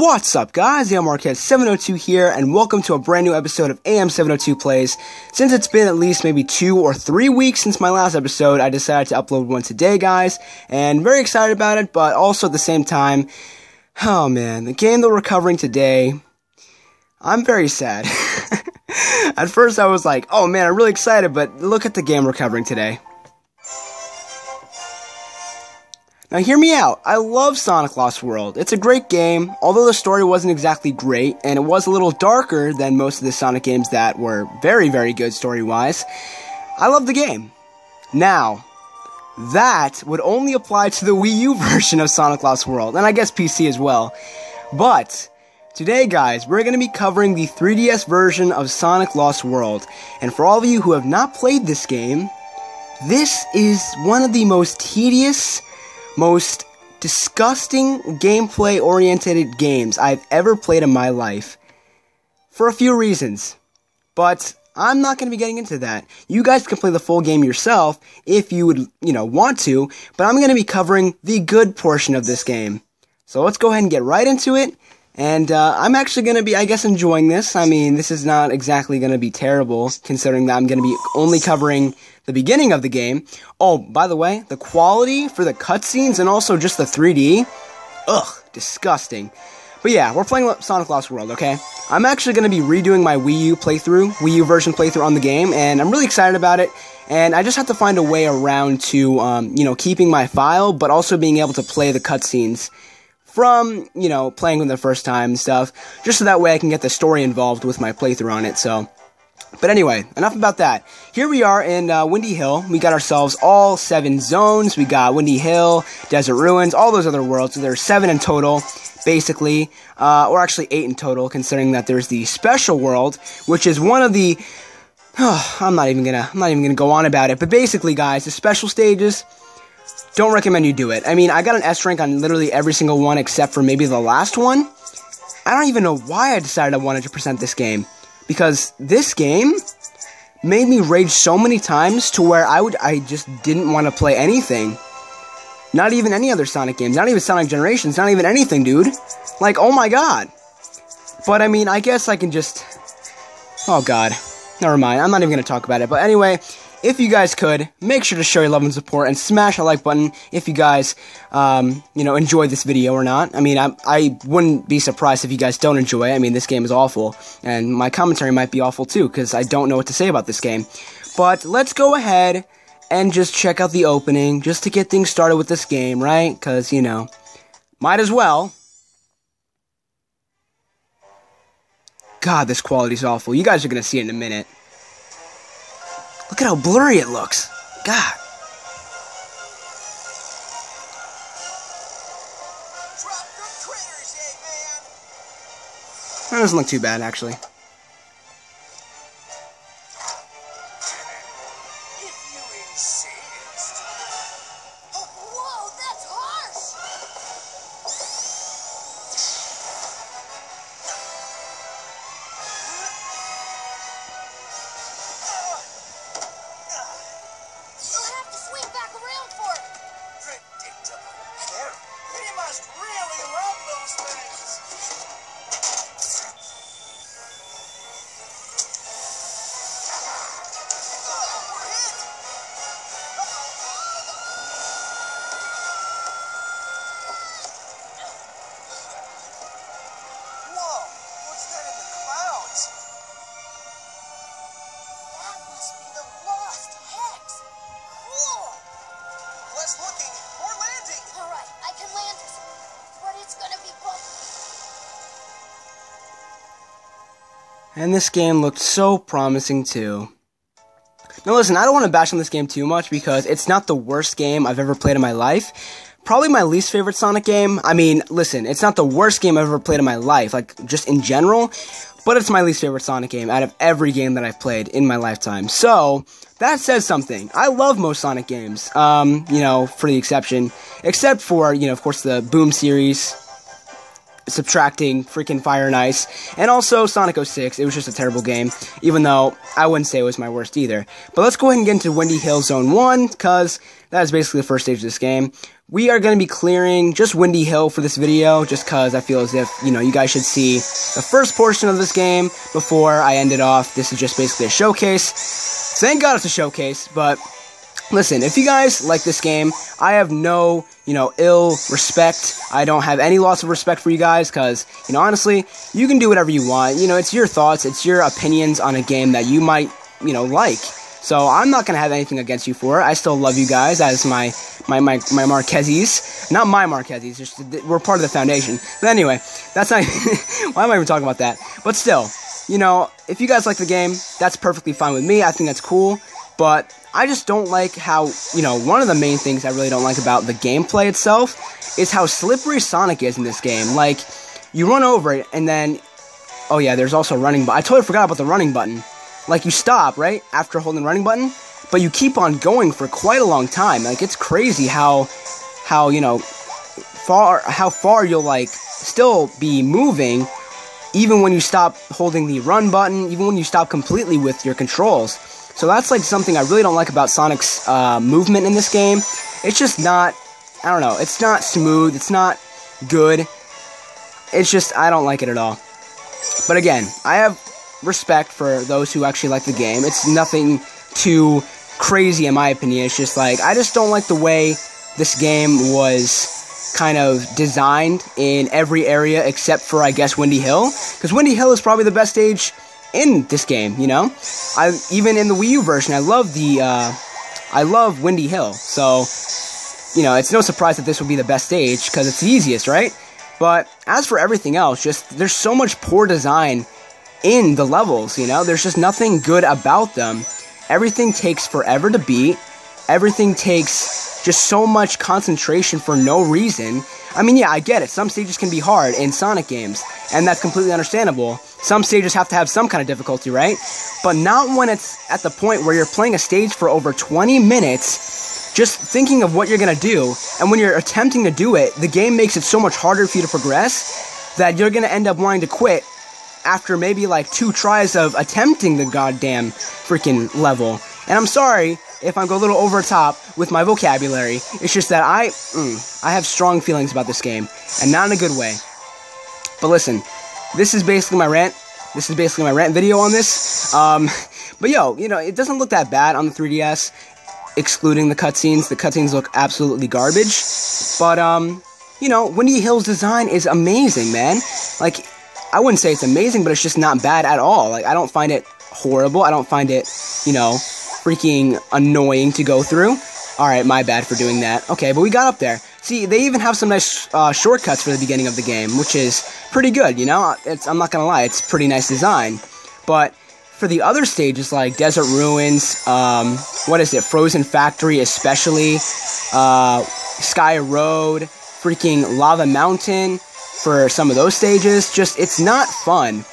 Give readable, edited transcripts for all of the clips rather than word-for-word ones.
What's up, guys? AM702 here, and welcome to a brand new episode of AM702 Plays. Since it's been at least maybe 2 or 3 weeks since my last episode, I decided to upload one today, guys, and very excited about it, but also at the same time, oh man, the game that we're covering today, I'm very sad. At first I was like, oh man, I'm really excited, but look at the game we're covering today. Now hear me out, I love Sonic Lost World. It's a great game, although the story wasn't exactly great, and it was a little darker than most of the Sonic games that were very, very good story-wise. I love the game. Now, that would only apply to the Wii U version of Sonic Lost World, and I guess PC as well. But today, guys, we're going to be covering the 3DS version of Sonic Lost World, and for all of you who have not played this game, this is one of the most tedious, most disgusting gameplay-oriented games I've ever played in my life. For a few reasons. But I'm not going to be getting into that. You guys can play the full game yourself if you would, want to, but I'm going to be covering the good portion of this game. So let's go ahead and get right into it. And I'm actually going to be, I guess, enjoying this. I mean, this is not exactly going to be terrible, considering that I'm going to be only covering the beginning of the game. Oh, by the way, the quality for the cutscenes and also just the 3D, ugh, disgusting. But yeah, we're playing Sonic Lost World, okay? I'm actually going to be redoing my Wii U version playthrough on the game, and I'm really excited about it. And I just have to find a way around to, keeping my file, but also being able to play the cutscenes from, playing them the first time and stuff, just so that way I can get the story involved with my playthrough on it, so. But anyway, enough about that. Here we are in Windy Hill. We got ourselves all 7 zones. We got Windy Hill, Desert Ruins, all those other worlds. So there's 7 in total, basically, or actually 8 in total, considering that there's the special world, which is one of the. I'm not even gonna go on about it. But basically, guys, the special stages, don't recommend you do it. I mean, I got an S rank on literally every single one except for maybe the last one. I don't even know why I decided I wanted to present this game. Because this game made me rage so many times to where I just didn't want to play anything. Not even any other Sonic games, not even Sonic Generations, not even anything, dude. Like, oh my god. But I mean, I guess I can just. Oh god. Never mind, I'm not even going to talk about it. But anyway, if you guys could, make sure to show your love and support and smash that like button if you guys, enjoyed this video or not. I mean, I wouldn't be surprised if you guys don't enjoy it. I mean, this game is awful, and my commentary might be awful too, because I don't know what to say about this game. But let's go ahead and just check out the opening, just to get things started with this game, right? Because, might as well. God, this quality's awful. You guys are going to see it in a minute. Look at how blurry it looks. God. That doesn't look too bad, actually. Whoa, that's harsh! You'll have to swing back around for it. Predictable. He must really love those things. Whoa, what's that in the clouds? That must be the lost hex. Cool. Less looking, more landing. All right, I can land this, but it's gonna be bumpy. And this game looked so promising too. Now listen, I don't want to bash on this game too much because it's not the worst game I've ever played in my life. Probably my least favorite Sonic game. I mean, listen, it's not the worst game I've ever played in my life, like, just in general, but it's my least favorite Sonic game out of every game that I've played in my lifetime. So, that says something. I love most Sonic games, for the except for, of course, the Boom series. subtracting freaking Fire and Ice. And also Sonic 06, it was just a terrible game, even though I wouldn't say it was my worst either. But let's go ahead and get into Windy Hill Zone 1, because that is basically the first stage of this game. We are going to be clearing just Windy Hill for this video, just because I feel as if, you know, you guys should see the first portion of this game before I end it off. This is just basically a showcase. Thank God it's a showcase, but listen, if you guys like this game, I have no, you know, ill respect. I don't have any loss of respect for you guys, because, you know, honestly, you can do whatever you want. You know, it's your thoughts, it's your opinions on a game that you might, you know, like. So I'm not going to have anything against you for it. I still love you guys as my Marquezes. Not my Marquezes, just we're part of the foundation. But anyway, that's not... why am I even talking about that? But still, you know, if you guys like the game, that's perfectly fine with me. I think that's cool. But I just don't like how, you know, one of the main things I really don't like about the gameplay itself is how slippery Sonic is in this game. Like, you run over it, and then... Oh yeah, there's also a running button. I totally forgot about the running button. Like, you stop, right, after holding the running button, but you keep on going for quite a long time. Like, it's crazy how you know, how far you'll, like, still be moving, even when you stop holding the run button, even when you stop completely with your controls. So that's, like, something I really don't like about Sonic's movement in this game. It's just not, I don't know, it's not smooth, it's not good. It's just, I don't like it at all. But again, I have respect for those who actually like the game. It's nothing too crazy in my opinion. It's just like, I just don't like the way this game was kind of designed in every area except for, I guess, Windy Hill. Because Windy Hill is probably the best stage in this game, you know? Even in the Wii U version, I love Windy Hill. So, you know, it's no surprise that this would be the best stage, because it's the easiest, right? But as for everything else, just, there's so much poor design in the levels, you know? There's just nothing good about them. Everything takes forever to beat. Everything takes just so much concentration for no reason. I mean, yeah, I get it. Some stages can be hard in Sonic games, and that's completely understandable. Some stages have to have some kind of difficulty, right? But not when it's at the point where you're playing a stage for over 20 minutes, just thinking of what you're gonna do, and when you're attempting to do it, the game makes it so much harder for you to progress that you're gonna end up wanting to quit after maybe like 2 tries of attempting the goddamn freaking level. And I'm sorry if I go a little over top with my vocabulary. It's just that I have strong feelings about this game, and not in a good way. But listen, this is basically my rant. This is basically my rant video on this. But yo, you know, it doesn't look that bad on the 3DS, excluding the cutscenes. The cutscenes look absolutely garbage. But, you know, Windy Hill's design is amazing, man. Like, I wouldn't say it's amazing, but it's just not bad at all. Like, I don't find it horrible. I don't find it, you know, freaking annoying to go through. Alright, my bad for doing that. Okay, but we got up there. See, they even have some nice shortcuts for the beginning of the game, which is pretty good, you know? I'm not gonna lie, it's pretty nice design. But for the other stages, like Desert Ruins, what is it, Frozen Factory especially, Sky Road, freaking Lava Mountain, for some of those stages, just, it's not fun.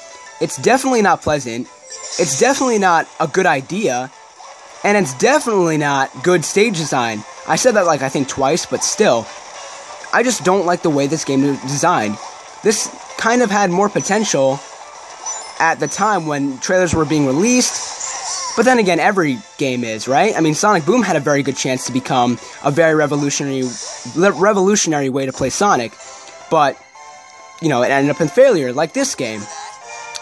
It's definitely not pleasant. It's definitely not a good idea. And it's definitely not good stage design. I said that like I think twice, but still, I just don't like the way this game is designed. This kind of had more potential at the time when trailers were being released, but then again, every game is, right? I mean, Sonic Boom had a very good chance to become a very revolutionary way to play Sonic, but, you know, it ended up in failure, like this game.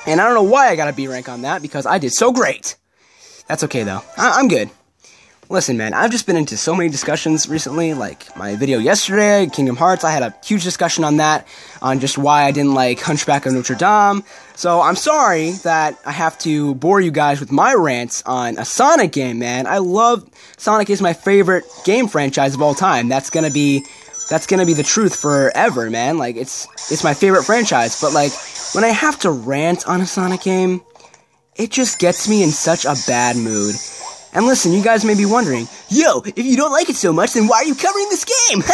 And I don't know why I got a B rank on that, because I did so great. That's okay, though. I'm good. Listen, man, I've just been into so many discussions recently, like my video yesterday, Kingdom Hearts. I had a huge discussion on that, on just why I didn't like Hunchback of Notre Dame. So I'm sorry that I have to bore you guys with my rants on a Sonic game, man. I love Sonic is my favorite game franchise of all time. That's gonna be the truth forever, man. Like, it's my favorite franchise. But like, when I have to rant on a Sonic game, it just gets me in such a bad mood. And listen, you guys may be wondering, yo, if you don't like it so much, then why are you covering this game?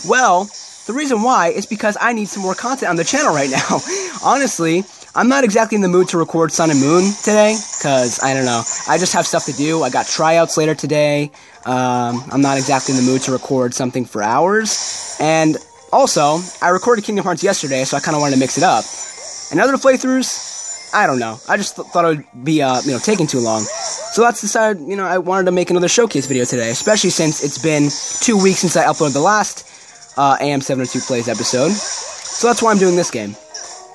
Well, the reason why is because I need some more content on the channel right now. Honestly, I'm not exactly in the mood to record Sun and Moon today, because, I don't know, I just have stuff to do. I got tryouts later today. I'm not exactly in the mood to record something for hours. And Also, I recorded Kingdom Hearts yesterday, so I kind of wanted to mix it up. And other playthroughs, I don't know. I just thought it would be, taking too long. So that's decided, I wanted to make another showcase video today, especially since it's been 2 weeks since I uploaded the last AM702 Plays episode. So that's why I'm doing this game.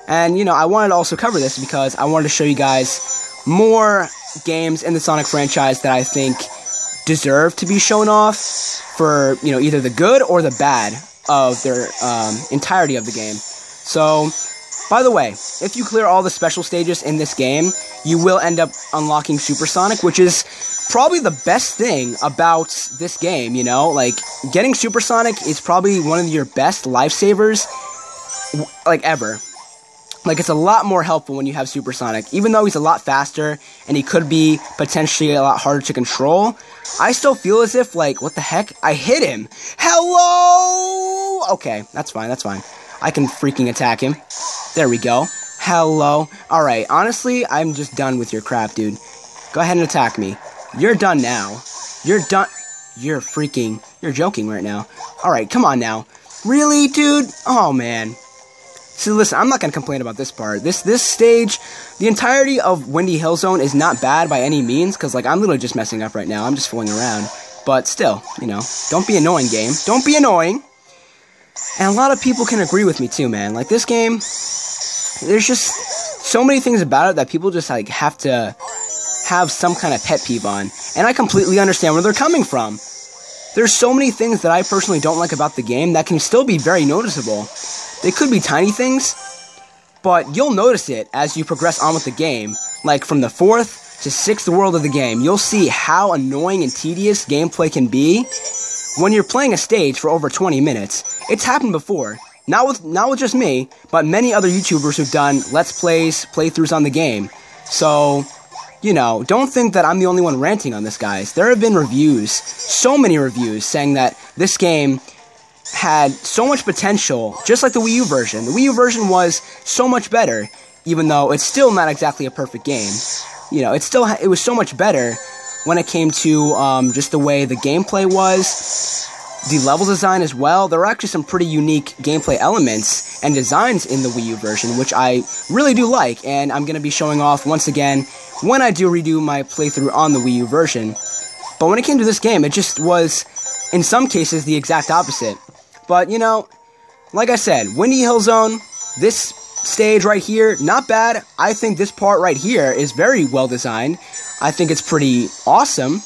And, I wanted to also cover this because I wanted to show you guys more games in the Sonic franchise that I think deserve to be shown off for, either the good or the bad of their entirety of the game. So, by the way, if you clear all the special stages in this game, you will end up unlocking Super Sonic, which is probably the best thing about this game, Like, getting Super Sonic is probably one of your best lifesavers, ever. It's a lot more helpful when you have Super Sonic. Even though he's a lot faster, and he could be potentially a lot harder to control, I still feel as if, what the heck? I hit him! Hello! Okay, that's fine. I can freaking attack him. There we go. Hello. Alright, honestly, I'm just done with your crap, dude. Go ahead and attack me. You're done now. You're done. You're joking right now. Alright, come on now. Really, dude? Oh, man. So listen, I'm not going to complain about this part. This stage, the entirety of Windy Hill Zone is not bad by any means, because, I'm literally just messing up right now. I'm just fooling around. But still, don't be annoying, game. Don't be annoying. And a lot of people can agree with me, too, man. This game, there's just so many things about it that people just, have to have some kind of pet peeve on. And I completely understand where they're coming from. There's so many things that I personally don't like about the game that can still be very noticeable. They could be tiny things, but you'll notice it as you progress on with the game. From the 4th to 6th world of the game, you'll see how annoying and tedious gameplay can be when you're playing a stage for over 20 minutes. It's happened before. Not with just me, but many other YouTubers who've done Let's Plays, playthroughs on the game. So, don't think that I'm the only one ranting on this, guys. There have been reviews, so many reviews, saying that this game had so much potential, just like the Wii U version. The Wii U version was so much better, even though it's still not exactly a perfect game. It was so much better when it came to just the way the gameplay was, the level design as well. There were actually some pretty unique gameplay elements and designs in the Wii U version, which I really do like, and I'm going to be showing off once again when I do redo my playthrough on the Wii U version. But when it came to this game, it just was, in some cases, the exact opposite. But, like I said, Windy Hill Zone, this stage right here, not bad. I think this part right here is very well designed. I think it's pretty awesome.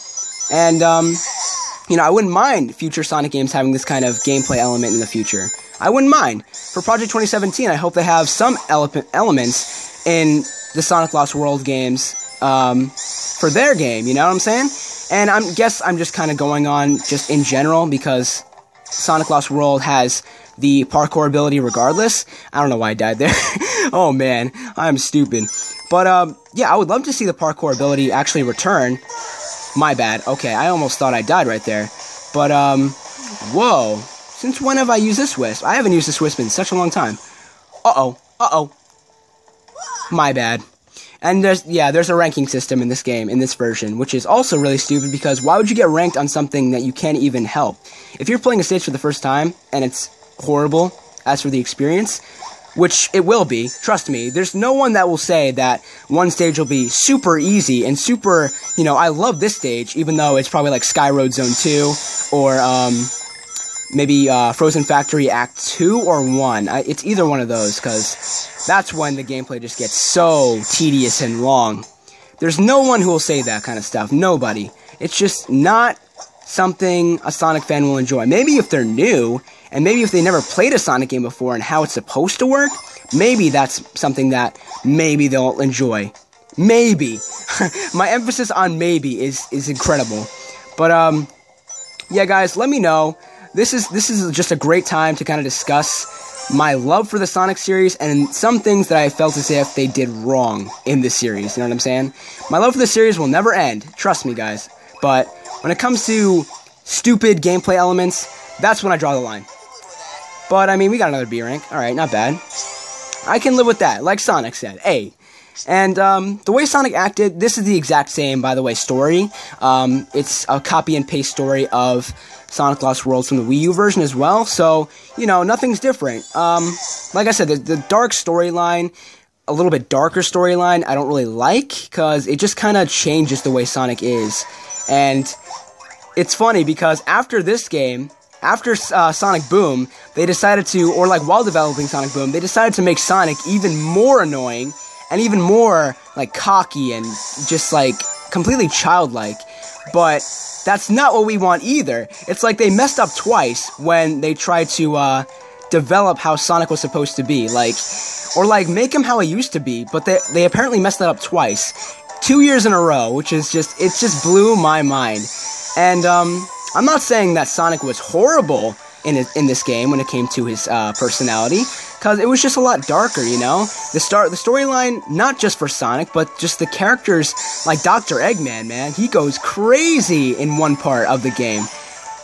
And, I wouldn't mind future Sonic games having this kind of gameplay element in the future. I wouldn't mind. For Project 2017, I hope they have some elements in the Sonic Lost World games for their game, you know what I'm saying? And I guess I'm just kind of going on just in general because Sonic Lost World has the parkour ability regardless. I don't know why I died there. Oh man, I'm stupid. But yeah, I would love to see the parkour ability actually return. My bad. Okay, I almost thought I died right there. But whoa. Since when have I used this wisp? I haven't used this wisp in such a long time. Uh-oh. My bad. And there's a ranking system in this game, in this version, which is also really stupid because why would you get ranked on something that you can't even help? If you're playing a stage for the first time, and it's horrible as for the experience, which it will be, trust me, there's no one that will say that one stage will be super easy and super, I love this stage, even though it's probably like Sky Road Zone 2, or, maybe Frozen Factory Act 2 or 1. It's either one of those, because that's when the gameplay just gets so tedious and long. There's no one who will say that kind of stuff. Nobody. It's just not something a Sonic fan will enjoy. Maybe if they're new, and maybe if they never played a Sonic game before and how it's supposed to work, maybe that's something that maybe they'll enjoy. Maybe. My emphasis on maybe is incredible. But, yeah, guys, let me know. This is just a great time to kind of discuss my love for the Sonic series and some things that I felt as if they did wrong in this series, you know what I'm saying? My love for the series will never end, trust me guys, but when it comes to stupid gameplay elements, that's when I draw the line. But, I mean, we got another B rank, alright, not bad. I can live with that, like Sonic said, hey, And the way Sonic acted, this is the exact same, by the way, story. It's a copy and paste story of Sonic Lost Worlds from the Wii U version as well, so, you know, nothing's different. Like I said, the dark storyline, a little bit darker storyline, I don't really like, because it just kind of changes the way Sonic is. And it's funny, because after this game, after Sonic Boom, they decided to, or like while developing Sonic Boom, they decided to make Sonic even more annoying, and even more, like, cocky, and just, like, completely childlike. But that's not what we want either. It's like they messed up twice when they tried to, develop how Sonic was supposed to be. Like, or, like, make him how he used to be, but they apparently messed that up twice. 2 years in a row, which is just, it just blew my mind. And, I'm not saying that Sonic was horrible in this game when it came to his, personality, because it was just a lot darker, you know? The storyline, not just for Sonic, but just the characters, like Dr. Eggman, man. He goes crazy in one part of the game.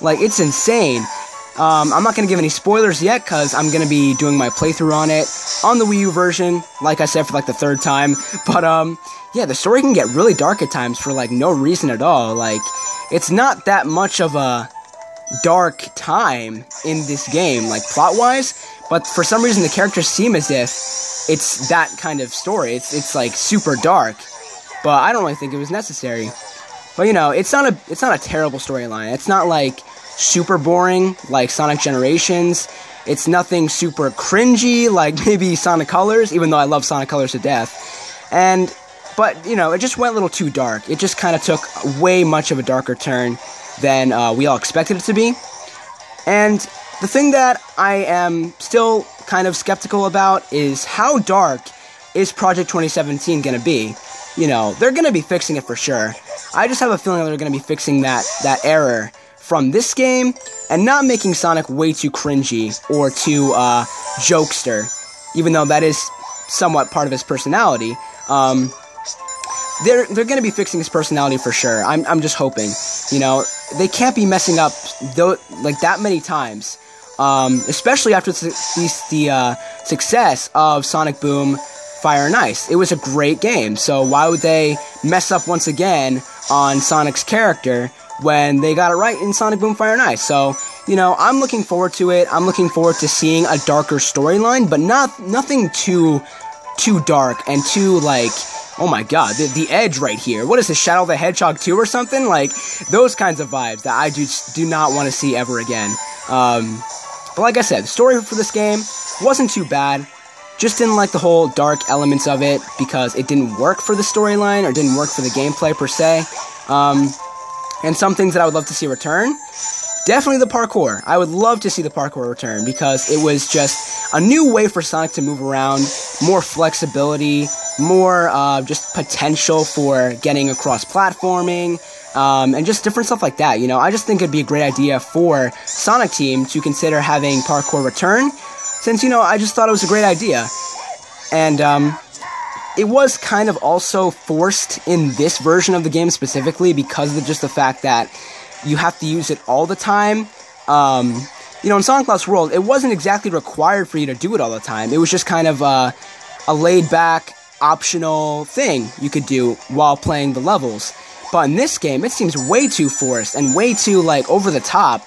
Like, it's insane. I'm not going to give any spoilers yet, because I'm going to be doing my playthrough on it, on the Wii U version, like I said, for like the third time. But, yeah, the story can get really dark at times for, like, no reason at all. Like, it's not that much of a dark time in this game, like, plot-wise, but for some reason the characters seem as if it's that kind of story. It's like, super dark, but I don't really think it was necessary. But, you know, it's not a terrible storyline. It's not, like, super boring, like Sonic Generations. It's nothing super cringy, like maybe Sonic Colors, even though I love Sonic Colors to death. But, you know, it just went a little too dark. It just kind of took way much of a darker turn than we all expected it to be. And the thing that I am still kind of skeptical about is how dark is Project 2017 going to be? You know, they're going to be fixing it for sure. I just have a feeling they're going to be fixing that error from this game and not making Sonic way too cringy or too jokester, even though that is somewhat part of his personality. They're going to be fixing his personality for sure. I'm just hoping. You know, they can't be messing up like that many times, especially after the success of Sonic Boom Fire and Ice. It was a great game, so why would they mess up once again on Sonic's character when they got it right in Sonic Boom Fire and Ice? So, you know, I'm looking forward to it. I'm looking forward to seeing a darker storyline, but nothing too dark and too, like, oh my god, the edge right here. What is this, Shadow the Hedgehog 2 or something? Like, those kinds of vibes that I just do not want to see ever again. But like I said, the story for this game wasn't too bad. Just didn't like the whole dark elements of it, because it didn't work for the storyline, or didn't work for the gameplay per se. And some things that I would love to see return. Definitely the parkour. I would love to see the parkour return, because it was just a new way for Sonic to move around, more flexibility, more just potential for getting across platforming, and just different stuff like that. You know, I just think it'd be a great idea for Sonic Team to consider having parkour return, since, you know, I just thought it was a great idea. And it was kind of also forced in this version of the game specifically, because of just the fact that you have to use it all the time. You know, in Sonic Lost World, it wasn't exactly required for you to do it all the time. It was just kind of a laid-back, optional thing you could do while playing the levels. But in this game, it seems way too forced and way too, like, over the top,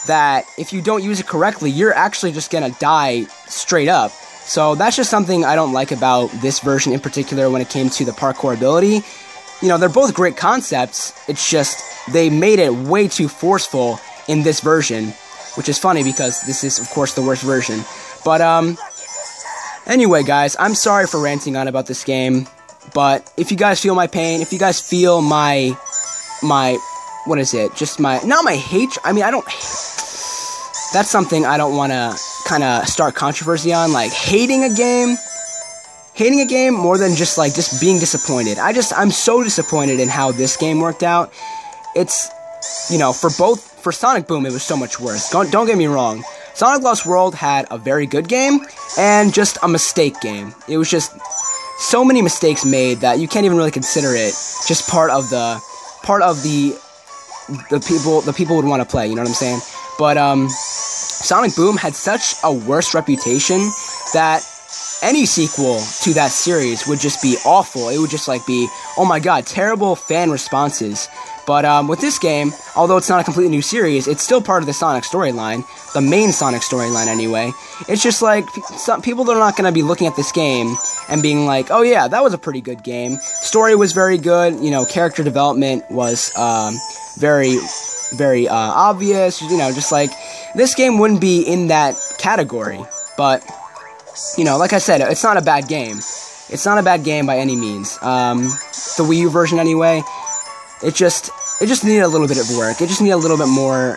that if you don't use it correctly, you're actually just gonna die straight up. So that's just something I don't like about this version in particular when it came to the parkour ability. You know, they're both great concepts, it's just they made it way too forceful in this version, which is funny because this is, of course, the worst version. But, anyway, guys, I'm sorry for ranting on about this game, but if you guys feel my pain, if you guys feel my, what is it, just not my hate, I mean, that's something I don't want to kind of start controversy on, like, hating a game more than just, like, just being disappointed. I'm so disappointed in how this game worked out. It's, you know, for Sonic Boom, it was so much worse. Don't get me wrong. Sonic Lost World had a very good game, and just a mistake game. It was just so many mistakes made that you can't even really consider it just part of the people would want to play, you know what I'm saying? But, Sonic Boom had such a worse reputation that any sequel to that series would just be awful. It would just like be, oh my god, terrible fan responses. But with this game, although it's not a completely new series, it's still part of the Sonic storyline, the main Sonic storyline anyway. It's just like, some people are not going to be looking at this game and being like, oh yeah, that was a pretty good game. Story was very good, you know, character development was very obvious, you know, just like, this game wouldn't be in that category. But, you know, like I said, it's not a bad game. It's not a bad game by any means. The Wii U version anyway, it just needed a little bit of work. It just needed a little bit more,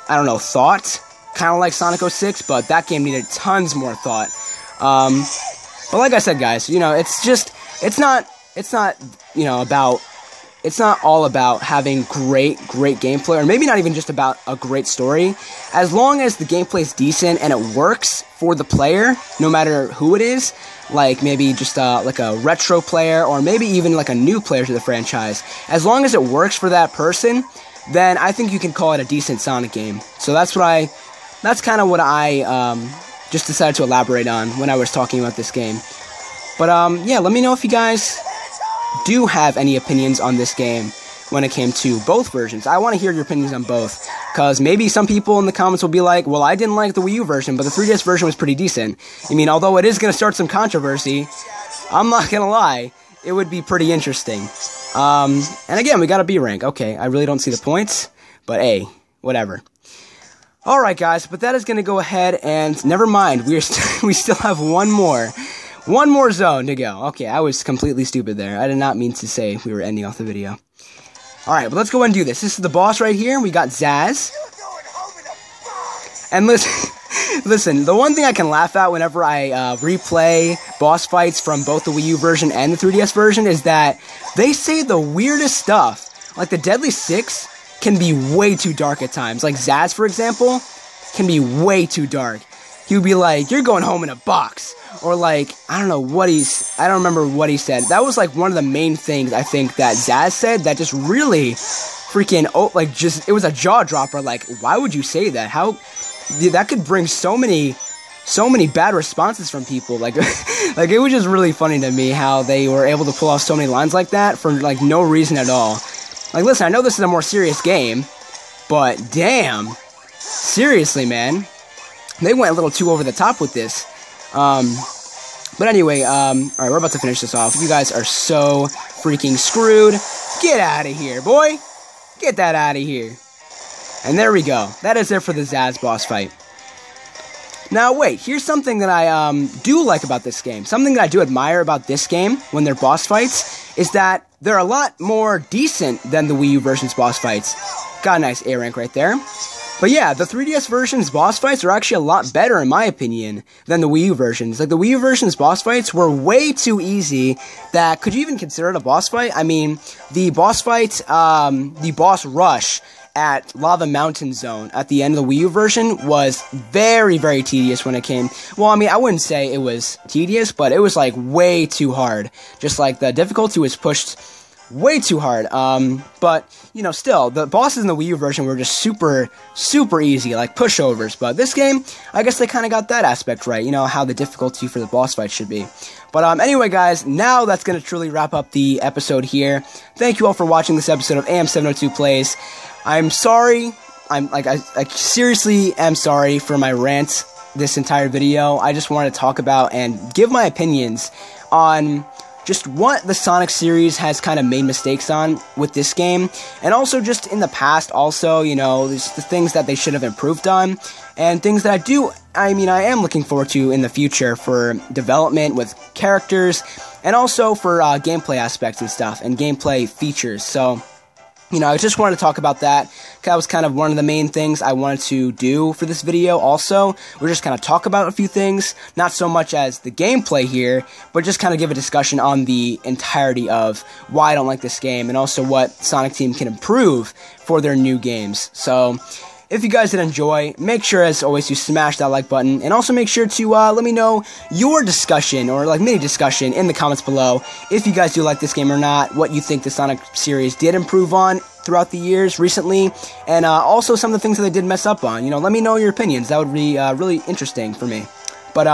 I don't know, thought. Kind of like Sonic 06, but that game needed tons more thought. But like I said, guys, you know, it's not, you know, it's not all about having great gameplay, or maybe not even just about a great story. As long as the gameplay is decent and it works for the player, no matter who it is, like maybe just like a retro player, or maybe even like a new player to the franchise. As long as it works for that person, then I think you can call it a decent Sonic game. So that's kind of what I just decided to elaborate on when I was talking about this game. But yeah, let me know if you guys do have any opinions on this game when it came to both versions. I want to hear your opinions on both, because maybe some people in the comments will be like, well, I didn't like the Wii U version, but the 3DS version was pretty decent. I mean, although it is going to start some controversy, I'm not going to lie, it would be pretty interesting. And again, we got a B rank. Okay, I really don't see the points, but hey, whatever. Alright guys, but that is going to go ahead, and never mind, we still have one more zone to go. Okay, I was completely stupid there. I did not mean to say we were ending off the video. Alright, but let's go and do this. This is the boss right here. We got Zaz. And listen, the one thing I can laugh at whenever I replay boss fights from both the Wii U version and the 3DS version is that they say the weirdest stuff. Like the Deadly Six can be way too dark at times. Like Zaz, for example, can be way too dark. He would be like, you're going home in a box. Or like, I don't remember what he said. That was like one of the main things I think that Zaz said that just really freaking, it was a jaw dropper. Like, why would you say that? How, that could bring so many bad responses from people. Like, like it was just really funny to me how they were able to pull off so many lines like that for like no reason at all. Like, listen, I know this is a more serious game, but damn, seriously, man. They went a little too over the top with this. But anyway, alright, we're about to finish this off. You guys are so freaking screwed. Get out of here, boy. Get that out of here. And there we go. That is it for the Zaz boss fight. Now, wait, here's something that I, do like about this game. Something that I do admire about this game, when they're boss fights, is that they're a lot more decent than the Wii U version's boss fights. Got a nice A rank right there. But yeah, the 3DS version's boss fights are actually a lot better, in my opinion, than the Wii U versions. Like, the Wii U version's boss fights were way too easy that, could you even consider it a boss fight? I mean, the boss fight, the boss rush at Lava Mountain Zone at the end of the Wii U version was very, very tedious when it came. Well, I mean, I wouldn't say it was tedious, but it was, like, way too hard. Just, like, the difficulty was pushed way too hard. But, you know, still, the bosses in the Wii U version were just super, super easy, like pushovers. But this game, I guess they kind of got that aspect right, you know, how the difficulty for the boss fight should be. But, anyway, guys, now that's going to truly wrap up the episode here. Thank you all for watching this episode of AM702 Plays. I'm sorry. I seriously am sorry for my rant this entire video. I just wanted to talk about and give my opinions on just what the Sonic series has kind of made mistakes on with this game, and also just in the past also, you know, there's the things that they should have improved on, and things that I am looking forward to in the future for development with characters, and also for gameplay aspects and stuff, and gameplay features. So, you know, I just wanted to talk about that. That was kind of one of the main things I wanted to do for this video also. We're just kind of talk about a few things, not so much as the gameplay here, but just kind of give a discussion on the entirety of why I don't like this game, and also what Sonic Team can improve for their new games. So, if you guys did enjoy, make sure, as always, you smash that like button, and also make sure to let me know your discussion, or like mini discussion, in the comments below, if you guys do like this game or not, what you think the Sonic series did improve on throughout the years recently, and also some of the things that they did mess up on. You know, let me know your opinions. That would be really interesting for me. But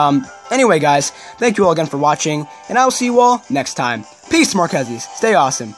anyway, guys, thank you all again for watching, and I will see you all next time. Peace, Marquezes. Stay awesome.